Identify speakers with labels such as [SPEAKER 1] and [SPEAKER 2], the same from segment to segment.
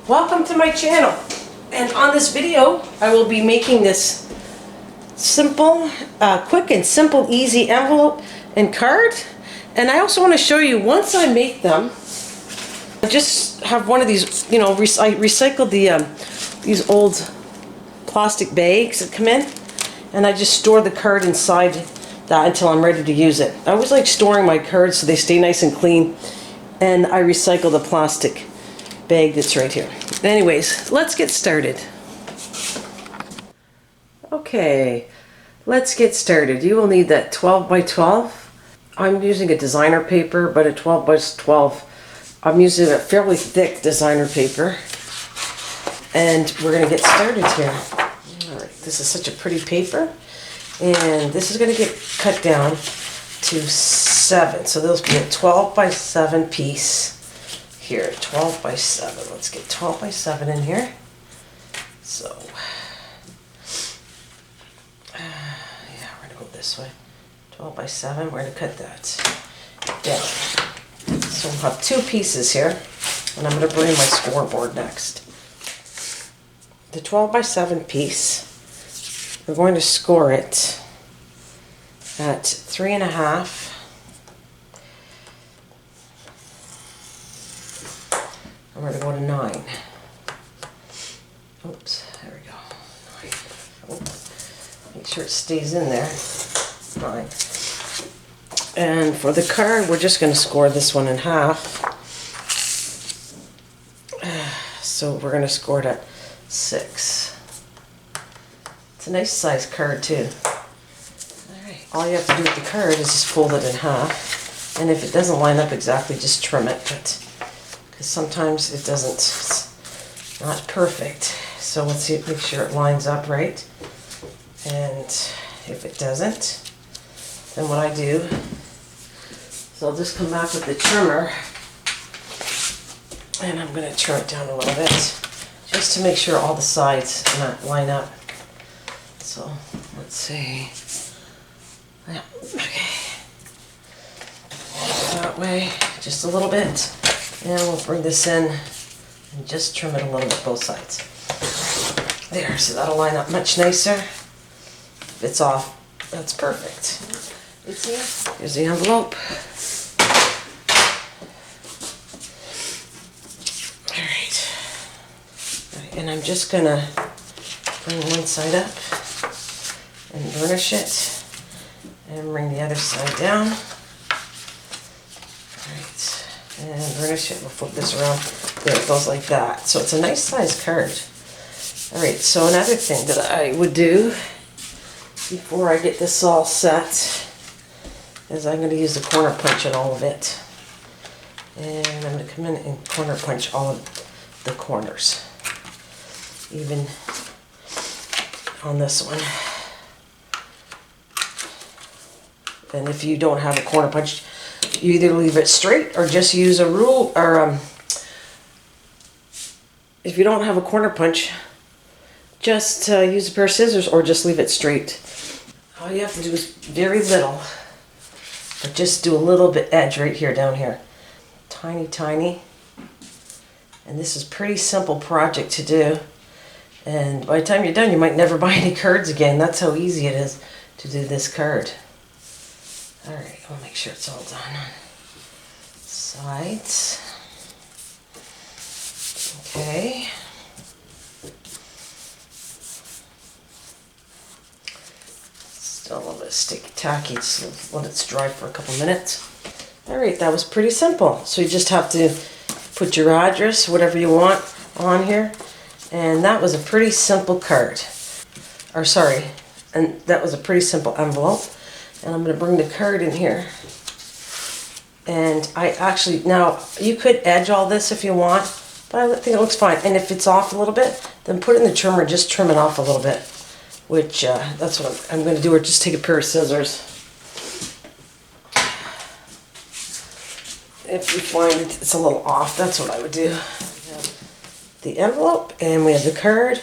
[SPEAKER 1] Welcome to my channel, and on this video I will be making this simple, quick and simple, easy envelope and card. And I also want to show you, once I make them, I just have one of these, I recycled these old plastic bags that come in, and I just store the card inside that until I'm ready to use it. I always like storing my cards so they stay nice and clean, and I recycle the plastic bag that's right here. Anyways, let's get started. Okay, let's get started. You will need that 12 by 12. I'm using a designer paper, but a 12 by 12. I'm using a fairly thick designer paper. And we're going to get started here. Alright, this is such a pretty paper. And this is going to get cut down to 7. So this will be a 12 by 7 piece. Here, 12 by 7. Let's get 12 by 7 in here. So, yeah, we're going to go this way. 12 by 7, we're going to cut that down. So we'll have 2 pieces here, and I'm going to bring my scoreboard next. The 12 by 7 piece, we're going to score it at 3.5. I'm going to go to 9. Oops, there we go. 9. Oops. Make sure it stays in there. 9. And for the card, we're just going to score this one in half. So we're going to score it at 6. It's a nice size card too. Alright, all you have to do with the card is just fold it in half. And if it doesn't line up exactly, just trim it. But because sometimes it doesn't, it's not perfect. So let's see, make sure it lines up right. And if it doesn't, then what I do is I'll just come back with the trimmer, and I'm going to trim it down a little bit just to make sure all the sides line up. So let's see. Yeah, okay. That way, just a little bit. And we'll bring this in and just trim it a little bit both sides. There, so that'll line up much nicer. If it's off, that's perfect. It's here. Here's the envelope. Alright, and I'm just gonna bring one side up and burnish it, and bring the other side down. Alright. And burnish it. We'll flip this around. There, it goes like that. So it's a nice size card. Alright, so another thing that I would do before I get this all set is I'm going to use the corner punch on all of it. And I'm going to come in and corner punch all of the corners. Even on this one. And if you don't have a corner punch, you either leave it straight or just use a rule, or if you don't have a corner punch, just use a pair of scissors or just leave it straight. All you have to do is very little, but just do a little bit edge right here, down here. Tiny, tiny. And this is a pretty simple project to do. And by the time you're done, you might never buy any cards again. That's how easy it is to do this card. Alright, I'll make sure it's all done on sides. Okay. Still a little bit sticky tacky, just let it dry for a couple minutes. Alright, that was pretty simple. So you just have to put your address, whatever you want, on here. And that was a pretty simple card. Or sorry, and that was a pretty simple envelope. And I'm going to bring the card in here. And I actually, now you could edge all this if you want, but I think it looks fine. And if it's off a little bit, then put it in the trimmer, just trim it off a little bit. Which, that's what I'm going to do, or just take a pair of scissors. If you find it's a little off, that's what I would do. The envelope, and we have the card.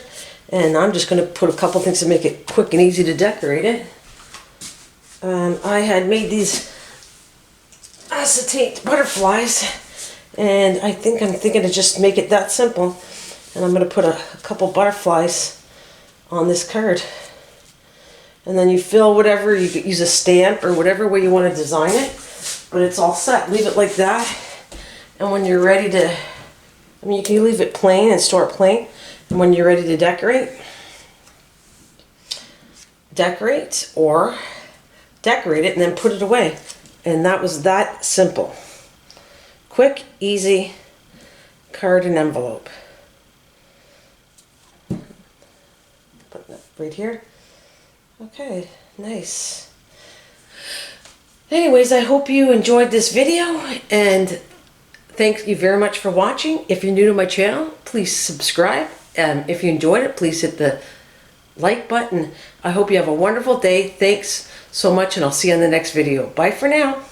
[SPEAKER 1] And I'm just going to put a couple things to make it quick and easy to decorate it. I had made these acetate butterflies, and I'm thinking to just make it that simple. And I'm going to put a couple butterflies on this card. And then you fill whatever, you could use a stamp or whatever way you want to design it. But it's all set. Leave it like that. And when you're ready to, I mean, you can leave it plain and store it plain. And when you're ready to decorate or decorate it and then put it away. And that was that simple. Quick, easy card and envelope. Put that right here. Okay, nice. Anyways, I hope you enjoyed this video, and thank you very much for watching. If you're new to my channel, please subscribe. If you enjoyed it, please hit the like button. I hope you have a wonderful day. Thanks so much, and I'll see you in the next video. Bye for now.